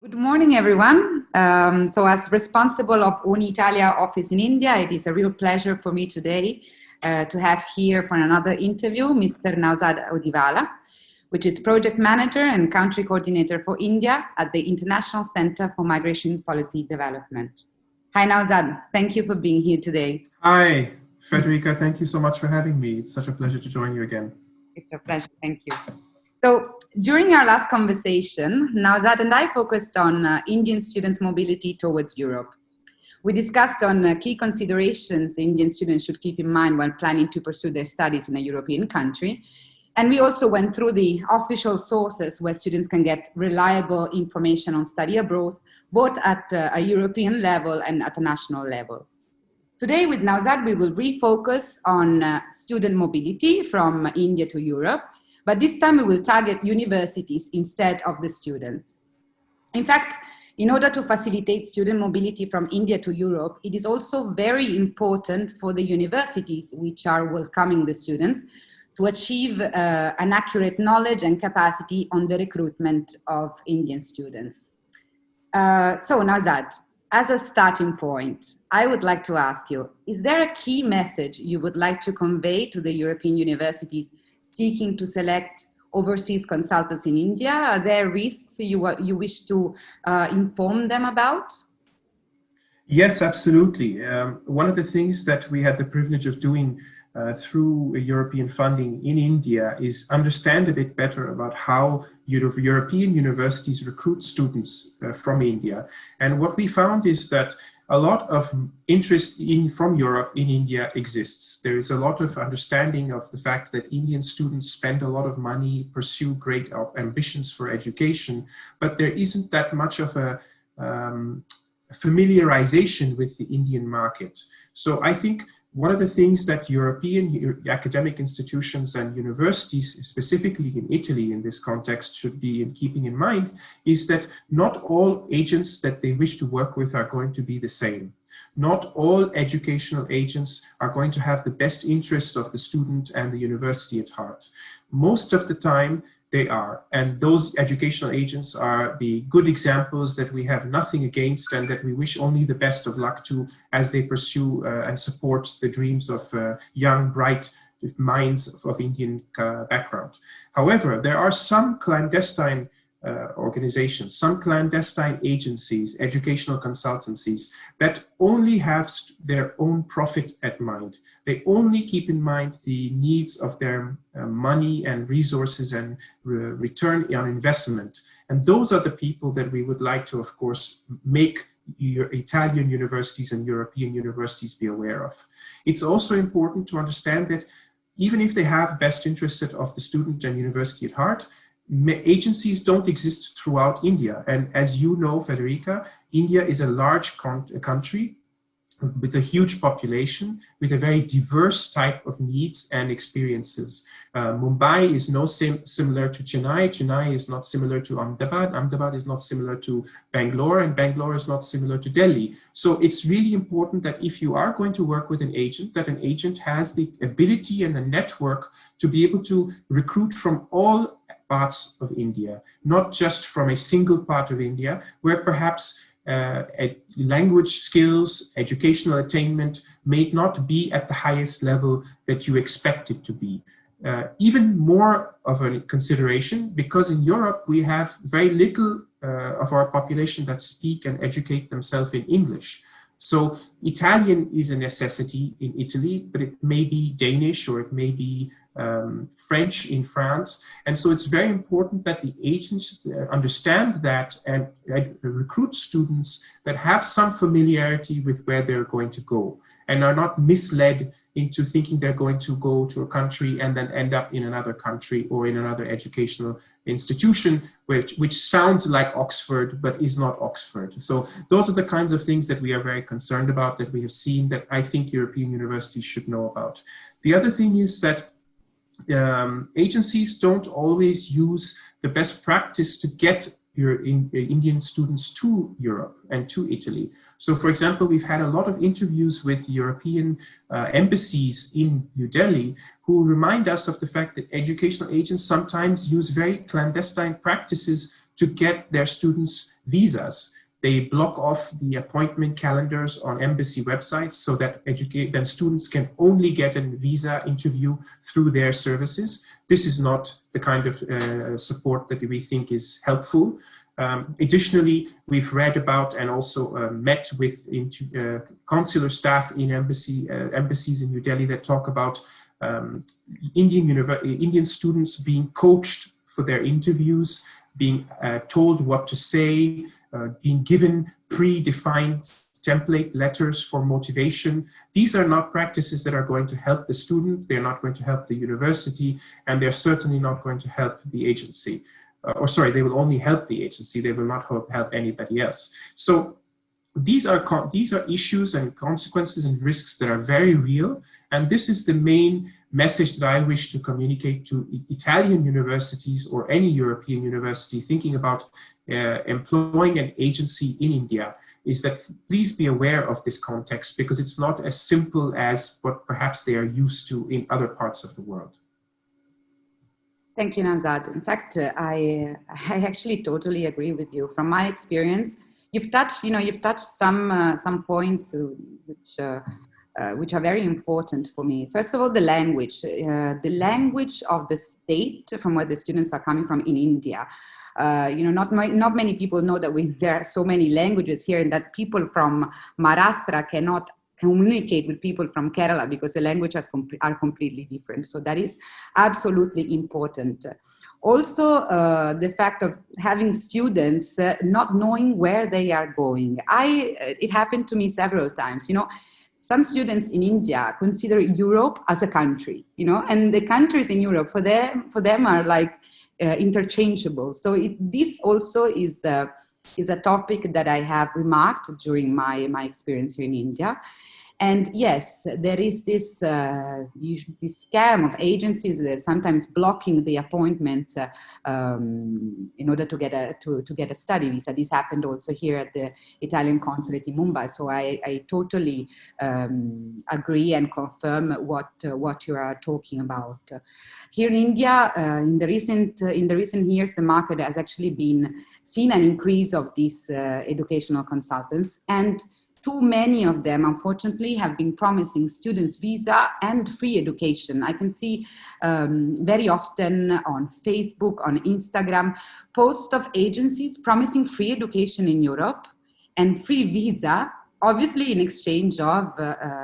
Good morning, everyone. As responsible of Uni-Italia office in India, it is a real pleasure for me today to have here for another interview Mr. Naozad Hodiwala, which is project manager and country coordinator for India at the International Center for Migration Policy Development. Hi, Naozad. Thank you for being here today. Hi, Federica. Thank you so much for having me. It's such a pleasure to join you again. It's a pleasure. Thank you. So during our last conversation, Naozad and I focused on Indian students' mobility towards Europe. We discussed on key considerations Indian students should keep in mind while planning to pursue their studies in a European country. And we also went through the official sources where students can get reliable information on study abroad, both at a European level and at a national level. Today with Naozad, we will refocus on student mobility from India to Europe. But this time we will target universities instead of the students. In fact, in order to facilitate student mobility from India to Europe, it is also very important for the universities which are welcoming the students to achieve an accurate knowledge and capacity on the recruitment of Indian students. So Naozad, as a starting point, I would like to ask you, is there a key message you would like to convey to the European universities seeking to select overseas consultants in India? Are there risks you wish to inform them about? Yes, absolutely. One of the things that we had the privilege of doing through European funding in India is understand a bit better about how European universities recruit students from India. And what we found is that a lot of interest from Europe in India exists. There is a lot of understanding of the fact that Indian students spend a lot of money, pursue great ambitions for education, but there isn't that much of a familiarization with the Indian market. So I think one of the things that European academic institutions and universities, specifically in Italy in this context, should be keeping in mind is that not all agents that they wish to work with are going to be the same. Not all educational agents are going to have the best interests of the student and the university at heart. Most of the time, they are. And those educational agents are the good examples that we have nothing against and that we wish only the best of luck to as they pursue and support the dreams of young, bright minds of Indian background. However, there are some clandestine organizations, some clandestine agencies, educational consultancies that only have their own profit at mind. They only keep in mind the needs of their money and resources and return on investment. And those are the people that we would like to, of course, make your Italian universities and European universities be aware of. It's also important to understand that even if they have best interests of the student and university at heart, agencies don't exist throughout India. And as you know, Federica, India is a large country with a huge population, with a very diverse type of needs and experiences. Mumbai is no similar to Chennai. Chennai is not similar to Ahmedabad. Ahmedabad is not similar to Bangalore, and Bangalore is not similar to Delhi. So it's really important that if you are going to work with an agent, that an agent has the ability and the network to be able to recruit from all parts of India, not just from a single part of India, where perhaps language skills, educational attainment may not be at the highest level that you expect it to be. Even more of a consideration, because in Europe we have very little of our population that speak and educate themselves in English. So Italian is a necessity in Italy, but it may be Danish or it may be French in France. And so it's very important that the agents understand that and recruit students that have some familiarity with where they're going to go and are not misled into thinking they're going to go to a country and then end up in another country or in another educational institution, which sounds like Oxford, but is not Oxford. So those are the kinds of things that we are very concerned about, that we have seen, that I think European universities should know about. The other thing is that agencies don't always use the best practice to get your Indian students to Europe and to Italy. So for example, we've had a lot of interviews with European embassies in New Delhi who remind us of the fact that educational agents sometimes use very clandestine practices to get their students visas. They block off the appointment calendars on embassy websites so that then students can only get a visa interview through their services. This is not the kind of support that we think is helpful. Additionally, we've read about and also met with consular staff in embassies in New Delhi that talk about Indian students being coached for their interviews, being told what to say, being given predefined template letters for motivation. These are not practices that are going to help the student, they're not going to help the university, and they're certainly not going to help the agency. They will only help the agency, they will not help anybody else. So these are issues and consequences and risks that are very real, and this is the main message that I wish to communicate to Italian universities or any European university thinking about employing an agency in India, is that please be aware of this context, because it's not as simple as what perhaps they are used to in other parts of the world. Thank you, Naozad. In fact, I actually totally agree with you. From my experience, you've touched some points which are very important for me. First of all, the language of the state from where the students are coming from in India. Not many people know that there are so many languages here, and that people from Maharashtra cannot communicate with people from Kerala because the languages are completely different. So that is absolutely important. Also, the fact of having students not knowing where they are going. It happened to me several times. Some students in India consider Europe as a country, and the countries in Europe for them are like interchangeable. So this also is a topic that I have remarked during my experience here in India. And yes, there is this scam of agencies that are sometimes blocking the appointments in order to get a study visa. This happened also here at the Italian consulate in Mumbai. So I totally agree and confirm what you are talking about. Here in India, in the recent years, the market has actually seen an increase of these educational consultants, and too many of them, unfortunately, have been promising students visa and free education. I can see very often on Facebook, on Instagram, posts of agencies promising free education in Europe and free visa, obviously in exchange of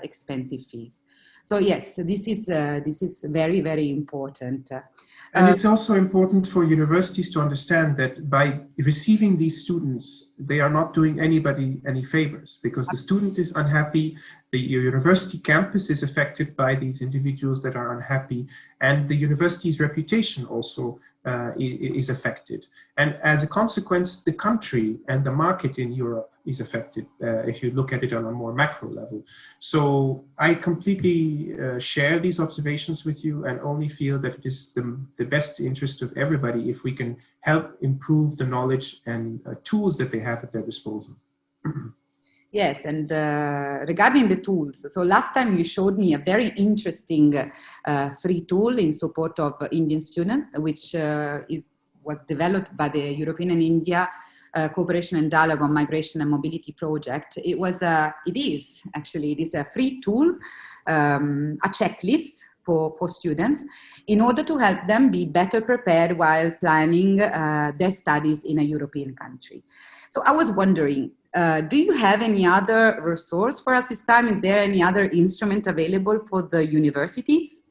expensive fees. So yes, this is very, very important. And it's also important for universities to understand that by receiving these students, they are not doing anybody any favors, because the student is unhappy, the university campus is affected by these individuals that are unhappy, and the university's reputation also is affected. And as a consequence, the country and the market in Europe is affected, if you look at it on a more macro level. So I completely share these observations with you, and only feel that it is the best interest of everybody if we can help improve the knowledge and tools that they have at their disposal. Yes, and regarding the tools, so last time you showed me a very interesting free tool in support of Indian students, which was developed by the European and India Cooperation and Dialogue on Migration and Mobility project. It is a free tool, a checklist for students in order to help them be better prepared while planning their studies in a European country. So I was wondering, do you have any other resource for us this time? Is there any other instrument available for the universities?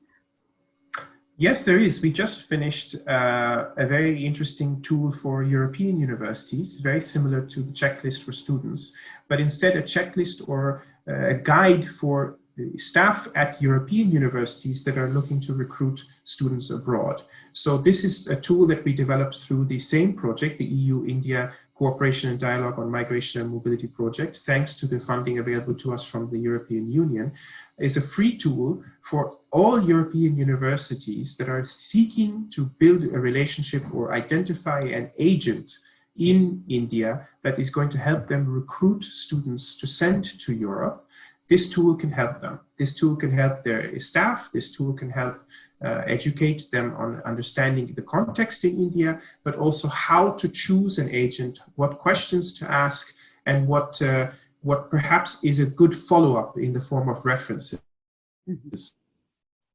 Yes, there is. We just finished a very interesting tool for European universities, very similar to the checklist for students, but instead a checklist or a guide for staff at European universities that are looking to recruit students abroad. So this is a tool that we developed through the same project, the EU-India Cooperation and Dialogue on Migration and Mobility project, thanks to the funding available to us from the European Union. Is a free tool for all European universities that are seeking to build a relationship or identify an agent in India that is going to help them recruit students to send to Europe. This tool can help them. This tool can help their staff. This tool can help educate them on understanding the context in India, but also how to choose an agent, what questions to ask, and what perhaps is a good follow-up in the form of references.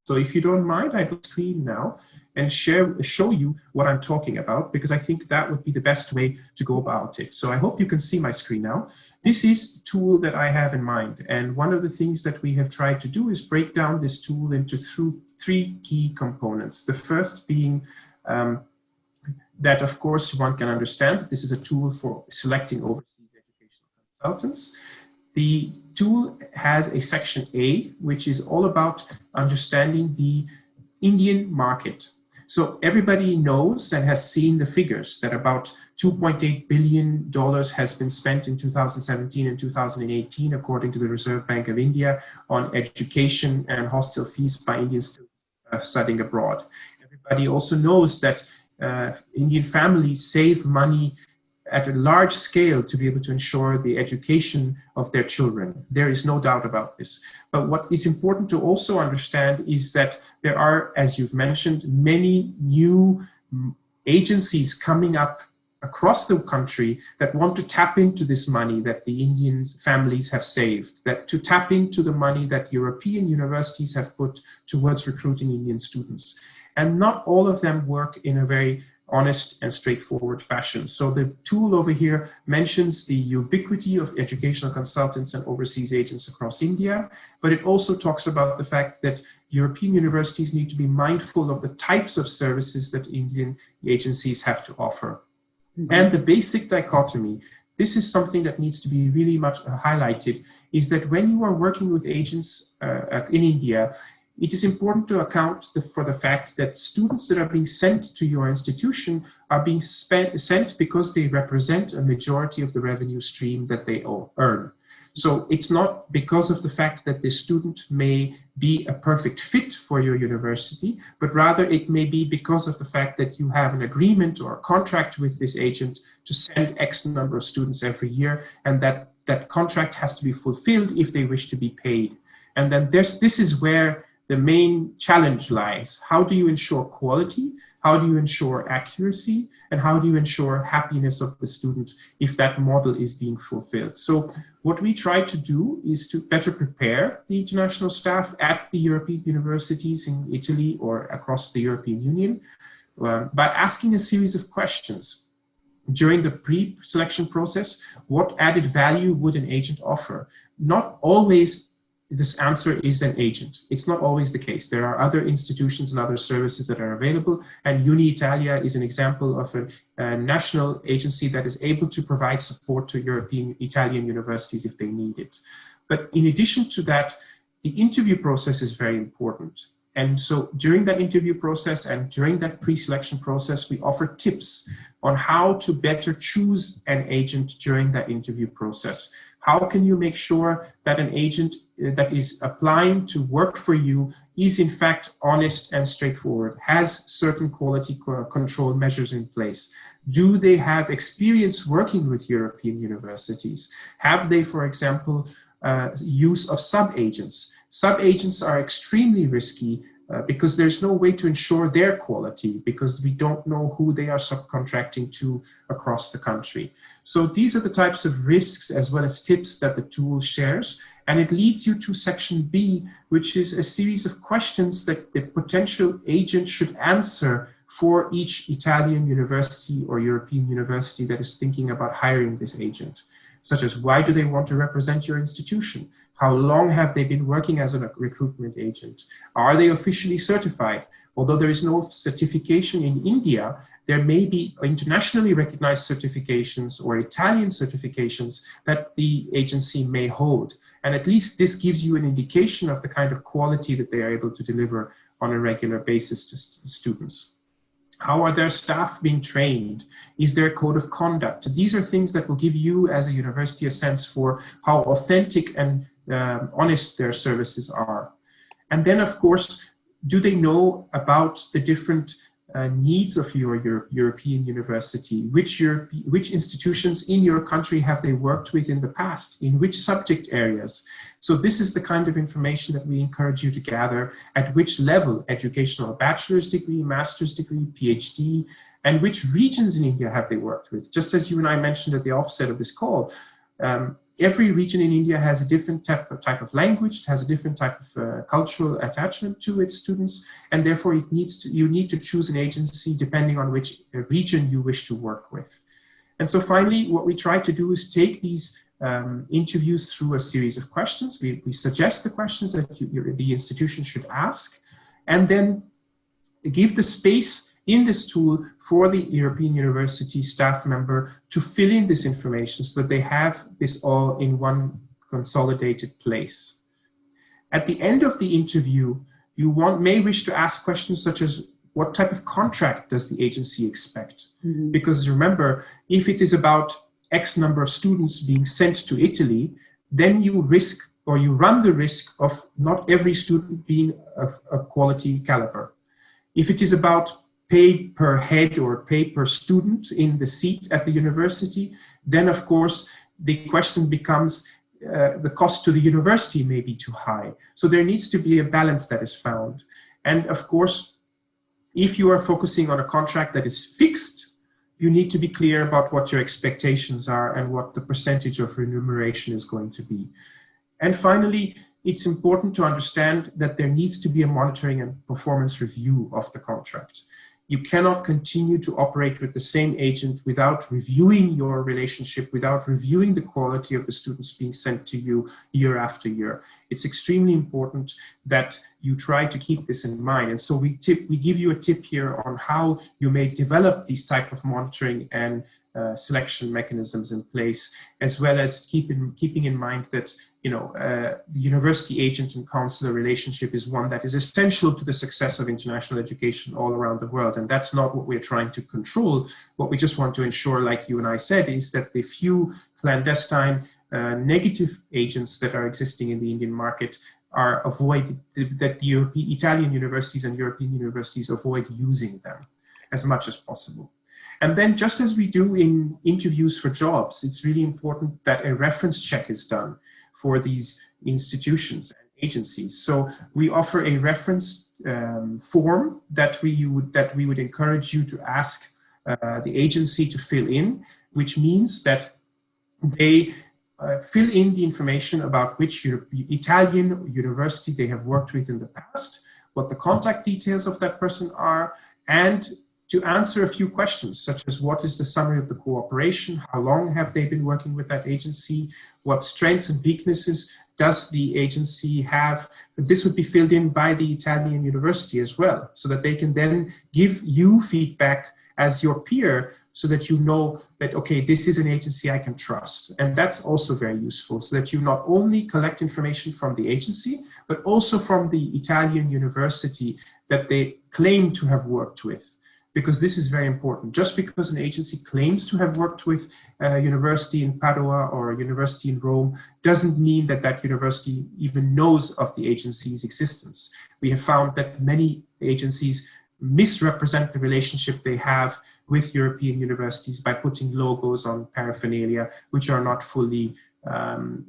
So if you don't mind, I'd like to screen now and show you what I'm talking about, because I think that would be the best way to go about it. So I hope you can see my screen now. This is the tool that I have in mind. And one of the things that we have tried to do is break down this tool into three key components. The first being that, of course, one can understand this is a tool for selecting overseas educational consultants. The tool has a section A, which is all about understanding the Indian market. So everybody knows and has seen the figures that about $2.8 billion has been spent in 2017 and 2018, according to the Reserve Bank of India, on education and hostel fees by Indians studying abroad. Everybody also knows that Indian families save money at a large scale to be able to ensure the education of their children. There is no doubt about this. But what is important to also understand is that there are, as you've mentioned, many new agencies coming up across the country that want to tap into this money that the Indian families have saved, that to tap into the money that European universities have put towards recruiting Indian students. And not all of them work in a very honest and straightforward fashion. So the tool over here mentions the ubiquity of educational consultants and overseas agents across India, but it also talks about the fact that European universities need to be mindful of the types of services that Indian agencies have to offer. And the basic dichotomy, this is something that needs to be really much highlighted, is that when you are working with agents in India, it is important to account for the fact that students that are being sent to your institution are being sent because they represent a majority of the revenue stream that they earn. So it's not because of the fact that the student may be a perfect fit for your university, but rather it may be because of the fact that you have an agreement or a contract with this agent to send X number of students every year, and that contract has to be fulfilled if they wish to be paid. And then this is where the main challenge lies. How do you ensure quality? How do you ensure accuracy? And how do you ensure happiness of the student if that model is being fulfilled? So what we try to do is to better prepare the international staff at the European universities in Italy or across the European Union by asking a series of questions. During the pre-selection process, what added value would an agent offer? Not always this answer is an agent. It's not always the case. There are other institutions and other services that are available, and Uni-Italia is an example of a national agency that is able to provide support to European Italian universities if they need it. But in addition to that, the interview process is very important. And so during that interview process and during that pre-selection process, we offer tips on how to better choose an agent during that interview process. How can you make sure that an agent that is applying to work for you is in fact honest and straightforward, has certain quality control measures in place? Do they have experience working with European universities? Have they, for example, use of sub-agents? Sub-agents are extremely risky because there's no way to ensure their quality because we don't know who they are subcontracting to across the country. So these are the types of risks as well as tips that the tool shares. And it leads you to section B, which is a series of questions that the potential agent should answer for each Italian university or European university that is thinking about hiring this agent, such as why do they want to represent your institution? How long have they been working as a recruitment agent? Are they officially certified? Although there is no certification in India, there may be internationally recognized certifications or Italian certifications that the agency may hold. And at least this gives you an indication of the kind of quality that they are able to deliver on a regular basis to students. How are their staff being trained? Is there a code of conduct? These are things that will give you as a university a sense for how authentic and honest their services are. And then, of course, do they know about the different needs of your European university, which institutions in your country have they worked with in the past, in which subject areas. So this is the kind of information that we encourage you to gather, at which level, educational bachelor's degree, master's degree, PhD, and which regions in India have they worked with. Just as you and I mentioned at the offset of this call, every region in India has a different type of language, it has a different type of cultural attachment to its students, and therefore you need to choose an agency depending on which region you wish to work with. And so finally, what we try to do is take these interviews through a series of questions. We suggest the questions that the institution should ask, and then give the space in this tool for the European University staff member to fill in this information so that they have this all in one consolidated place. At the end of the interview, you may wish to ask questions such as, what type of contract does the agency expect? Mm-hmm. Because remember, if it is about X number of students being sent to Italy, then you run the risk of not every student being of a quality caliber. If it is about pay per head or pay per student in the seat at the university, then of course the question becomes the cost to the university may be too high. So there needs to be a balance that is found. And of course, if you are focusing on a contract that is fixed, you need to be clear about what your expectations are and what the percentage of remuneration is going to be. And finally, it's important to understand that there needs to be a monitoring and performance review of the contract. You cannot continue to operate with the same agent without reviewing your relationship, without reviewing the quality of the students being sent to you year after year. It's extremely important that you try to keep this in mind. And so we give you a tip here on how you may develop these type of monitoring and selection mechanisms in place, as well as keeping in mind that the university agent and counselor relationship is one that is essential to the success of international education all around the world. And that's not what we're trying to control. What we just want to ensure, like you and I said, is that the few clandestine negative agents that are existing in the Indian market are avoided, that the Italian universities and European universities avoid using them as much as possible. And then, just as we do in interviews for jobs, it's really important that a reference check is done for these institutions and agencies. So we offer a reference form that we would encourage you to ask the agency to fill in, which means that they fill in the information about which Italian university they have worked with in the past, what the contact details of that person are, and to answer a few questions, such as what is the summary of the cooperation, how long have they been working with that agency, what strengths and weaknesses does the agency have. But this would be filled in by the Italian university as well, so that they can then give you feedback as your peer, so that you know that, okay, this is an agency I can trust. And that's also very useful, so that you not only collect information from the agency, but also from the Italian university that they claim to have worked with. Because this is very important. Just because an agency claims to have worked with a university in Padua or a university in Rome doesn't mean that that university even knows of the agency's existence. We have found that many agencies misrepresent the relationship they have with European universities by putting logos on paraphernalia, which are not fully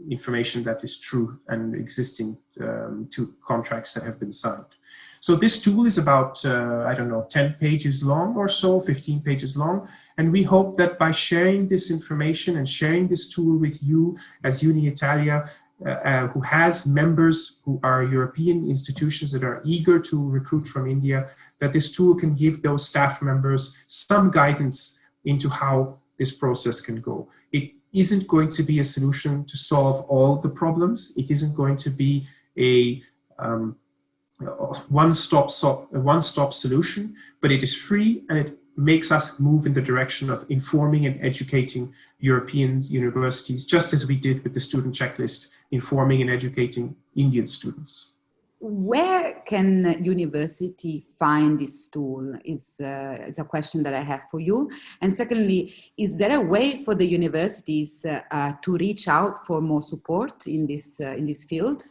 information that is true and existing to contracts that have been signed. So this tool is about, 10 pages long or so, 15 pages long. And we hope that by sharing this information and sharing this tool with you as Uni-Italia, who has members who are European institutions that are eager to recruit from India, that this tool can give those staff members some guidance into how this process can go. It isn't going to be a solution to solve all the problems. It isn't going to be a one-stop solution, but it is free and it makes us move in the direction of informing and educating European universities, just as we did with the student checklist, informing and educating Indian students. Where can university find this tool is a question that I have for you. And secondly, is there a way for the universities to reach out for more support in this field?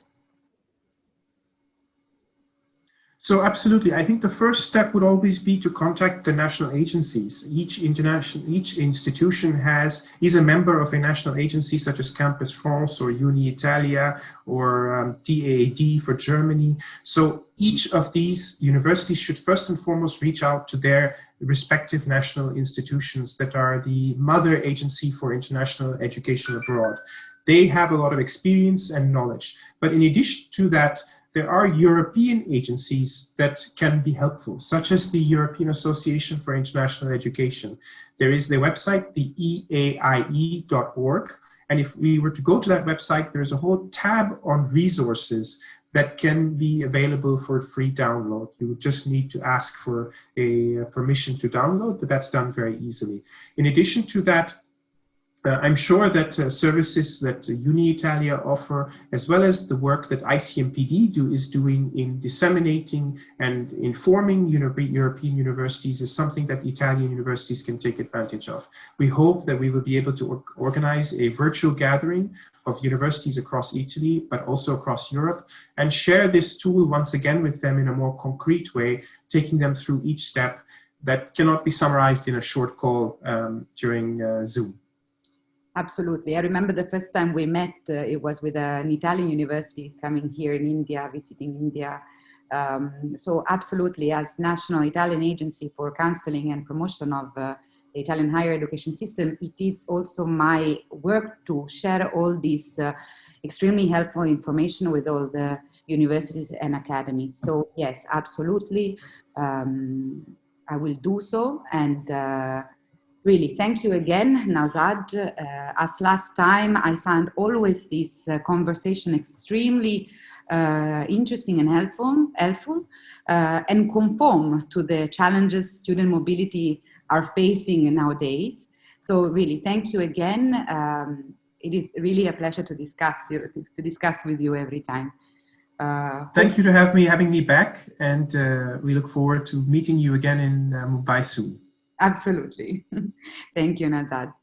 So absolutely, I think the first step would always be to contact the national agencies. Each institution is a member of a national agency such as Campus France or Uni-Italia or TAAD for Germany. So each of these universities should first and foremost reach out to their respective national institutions that are the mother agency for international education abroad. They have a lot of experience and knowledge. But in addition to that, there are European agencies that can be helpful, such as the European Association for International Education. There is the website, the eaie.org. And if we were to go to that website, there's a whole tab on resources that can be available for free download. You would just need to ask for a permission to download, but that's done very easily. In addition to that, I'm sure that services that Uni-Italia offer, as well as the work that ICMPD is doing in disseminating and informing European universities, is something that Italian universities can take advantage of. We hope that we will be able to organize a virtual gathering of universities across Italy, but also across Europe, and share this tool once again with them in a more concrete way, taking them through each step that cannot be summarized in a short call during Zoom. Absolutely. I remember the first time we met, it was with an Italian university coming here in India, visiting India. So absolutely, as National Italian Agency for Counseling and Promotion of the Italian higher education system, it is also my work to share all this extremely helpful information with all the universities and academies. So yes, absolutely, I will do so. And really, thank you again, Naozad. As last time, I found always this conversation extremely interesting and helpful, and conform to the challenges student mobility are facing nowadays. So really, thank you again. It is really a pleasure to discuss with you every time. Thank you for having me back, and we look forward to meeting you again in Mumbai soon. Absolutely. Thank you, Naozad.